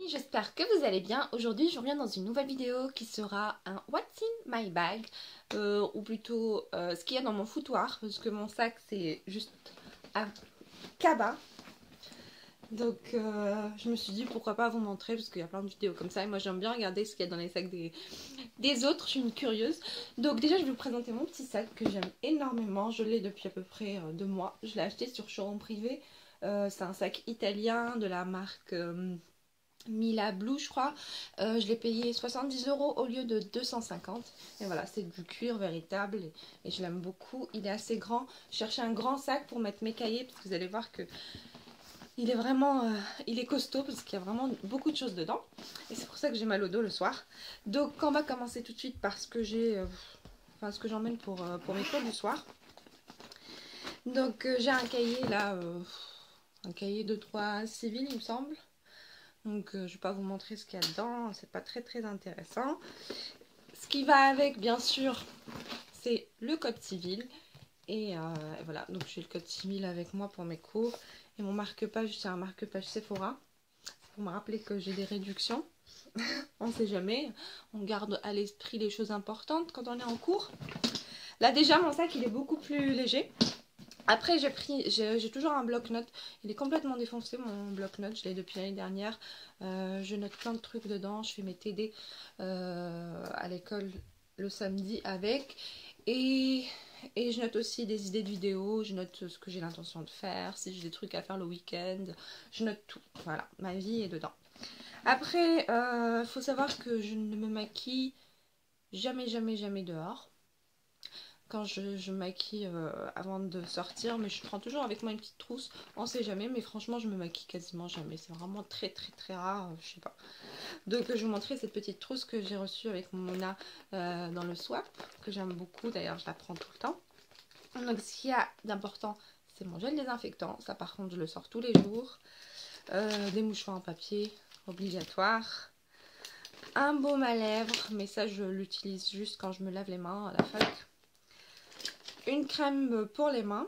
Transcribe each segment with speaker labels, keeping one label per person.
Speaker 1: J'espère que vous allez bien. Aujourd'hui, je reviens dans une nouvelle vidéo qui sera un What's in my bag, ou plutôt ce qu'il y a dans mon foutoir, parce que mon sac c'est juste un cabas. Donc je me suis dit pourquoi pas vous montrer, parce qu'il y a plein de vidéos comme ça, et moi j'aime bien regarder ce qu'il y a dans les sacs des autres, je suis une curieuse. Donc déjà je vais vous présenter mon petit sac que j'aime énormément, je l'ai depuis à peu près 2 mois, je l'ai acheté sur Showroom Privé. C'est un sac italien de la marque... Mila Blue je crois, je l'ai payé 70 € au lieu de 250, et voilà, c'est du cuir véritable et je l'aime beaucoup. Il est assez grand, je cherchais un grand sac pour mettre mes cahiers parce que vous allez voir que il est vraiment il est costaud parce qu'il y a vraiment beaucoup de choses dedans, et c'est pour ça que j'ai mal au dos le soir. Donc on va commencer tout de suite par ce que j'ai ce que j'emmène pour mes cours du soir. Donc j'ai un cahier là, un cahier de droit civil il me semble. Donc je vais pas vous montrer ce qu'il y a dedans, c'est pas très intéressant. Ce qui va avec, bien sûr, c'est le code civil. Et voilà, donc j'ai le code civil avec moi pour mes cours. Et mon marque-page, c'est un marque-page Sephora. Pour me rappeler que j'ai des réductions. On sait jamais, on garde à l'esprit les choses importantes quand on est en cours. Là déjà, mon sac, il est beaucoup plus léger. Après j'ai toujours un bloc-notes, il est complètement défoncé mon bloc-notes, je l'ai depuis l'année dernière. Je note plein de trucs dedans, je fais mes TD à l'école le samedi avec. Et je note aussi des idées de vidéos, je note ce que j'ai l'intention de faire, si j'ai des trucs à faire le week-end, je note tout. Voilà, ma vie est dedans. Après, faut savoir que je ne me maquille jamais dehors. Quand je me maquille avant de sortir, mais je prends toujours avec moi une petite trousse, on sait jamais, mais franchement je me maquille quasiment jamais, c'est vraiment très rare, je sais pas. Donc je vais vous montrer cette petite trousse que j'ai reçue avec mon Mona dans le swap, que j'aime beaucoup, d'ailleurs je la prends tout le temps. Donc ce qu'il y a d'important, c'est mon gel désinfectant, ça par contre je le sors tous les jours, des mouchoirs en papier, obligatoire. Un baume à lèvres, mais ça je l'utilise juste quand je me lave les mains à la fac. Une crème pour les mains,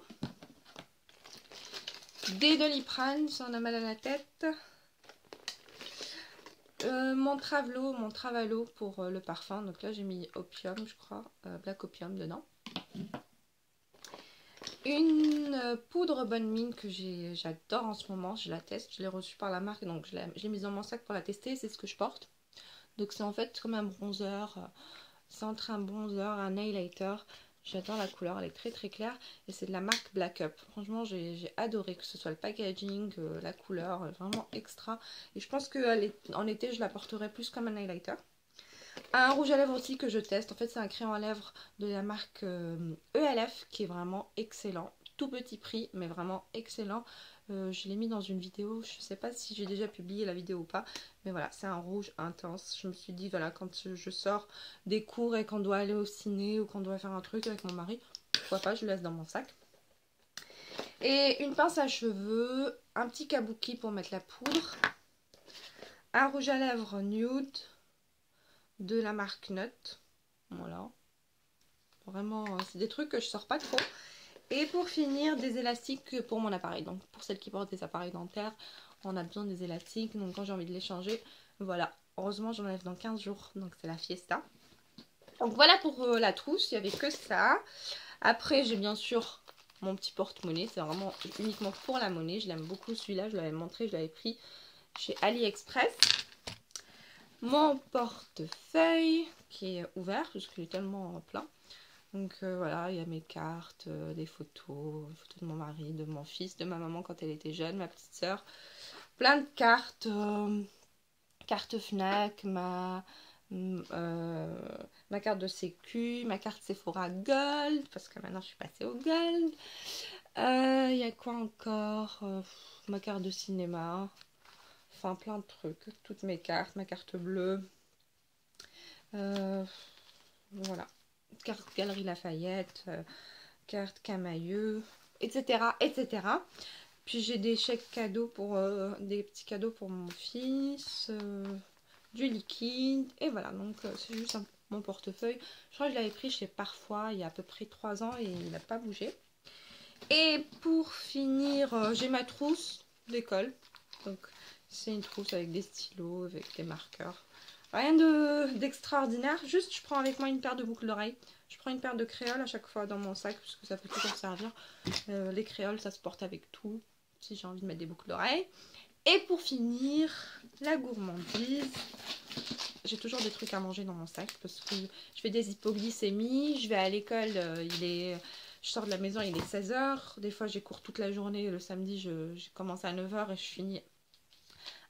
Speaker 1: des Doliprane si on a mal à la tête, mon Travalo pour le parfum, donc là j'ai mis Opium je crois, Black Opium dedans. Une poudre Bonne Mine que j'adore en ce moment, je la teste, je l'ai reçue par la marque, donc je l'ai mise dans mon sac pour la tester, c'est ce que je porte. Donc c'est en fait comme un bronzer, c'est entre un bronzer, un highlighter. J'adore la couleur, elle est très claire, et c'est de la marque Black Up. Franchement j'ai adoré, que ce soit le packaging, la couleur, vraiment extra. Et je pense qu'en été je la porterai plus comme un highlighter. Un rouge à lèvres aussi que je teste, en fait c'est un crayon à lèvres de la marque ELF qui est vraiment excellent. Tout petit prix mais vraiment excellent. Je l'ai mis dans une vidéo, je sais pas si j'ai déjà publié la vidéo ou pas, mais voilà, c'est un rouge intense. Je me suis dit voilà, quand je sors des cours et qu'on doit aller au ciné ou qu'on doit faire un truc avec mon mari, pourquoi pas, je le laisse dans mon sac. Et une pince à cheveux, un petit kabuki pour mettre la poudre, un rouge à lèvres nude de la marque Nut, voilà, vraiment c'est des trucs que je sors pas trop. Et pour finir, des élastiques pour mon appareil, donc pour celles qui portent des appareils dentaires, on a besoin des élastiques, donc quand j'ai envie de les changer, voilà, heureusement j'en enlève dans 15 jours, donc c'est la fiesta. Donc voilà pour la trousse, il n'y avait que ça. Après j'ai bien sûr mon petit porte-monnaie, c'est vraiment uniquement pour la monnaie, je l'aime beaucoup celui-là, je l'avais montré, je l'avais pris chez AliExpress. Mon portefeuille qui est ouvert parce qu'il est tellement plein. Donc voilà, il y a mes cartes, des photos de mon mari, de mon fils, de ma maman quand elle était jeune, ma petite soeur. Plein de cartes, carte Fnac, ma carte de Sécu, ma carte Sephora Gold, parce que maintenant je suis passée au Gold. Il y a quoi encore, ma carte de cinéma. Enfin plein de trucs, toutes mes cartes, ma carte bleue, voilà, carte Galerie Lafayette, carte Camailleux, etc. Puis j'ai des chèques cadeaux pour des petits cadeaux pour mon fils, du liquide, et voilà, donc c'est juste mon portefeuille. Je crois que je l'avais pris chez Parfois il y a à peu près 3 ans et il n'a pas bougé. Et pour finir, j'ai ma trousse d'école. Donc C'est une trousse avec des stylos, avec des marqueurs. Rien d'extraordinaire, juste je prends avec moi une paire de boucles d'oreilles. Je prends une paire de créoles à chaque fois dans mon sac, parce que ça peut toujours servir. Les créoles, ça se porte avec tout, si j'ai envie de mettre des boucles d'oreilles. Et pour finir, la gourmandise. J'ai toujours des trucs à manger dans mon sac, parce que je fais des hypoglycémies, je vais à l'école, je sors de la maison, il est 16 h. Des fois, j'ai cours toute la journée, le samedi, je commence à 9 h et je finis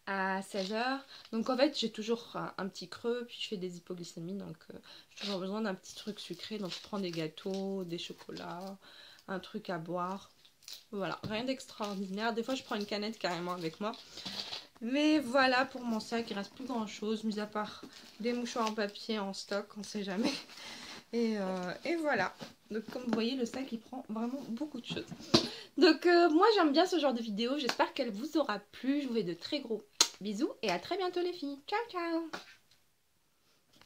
Speaker 1: à 16 h. Donc en fait j'ai toujours un petit creux, puis je fais des hypoglycémies, donc j'ai toujours besoin d'un petit truc sucré, donc je prends des gâteaux, des chocolats, un truc à boire. Voilà, rien d'extraordinaire. Des fois je prends une canette carrément avec moi. Mais voilà, pour mon sac il reste plus grand chose, mis à part des mouchoirs en papier en stock, on sait jamais. Et voilà, donc comme vous voyez le sac il prend vraiment beaucoup de choses. Donc moi j'aime bien ce genre de vidéo, j'espère qu'elle vous aura plu. Je vous fais de très gros bisous et à très bientôt les filles. Ciao ciao.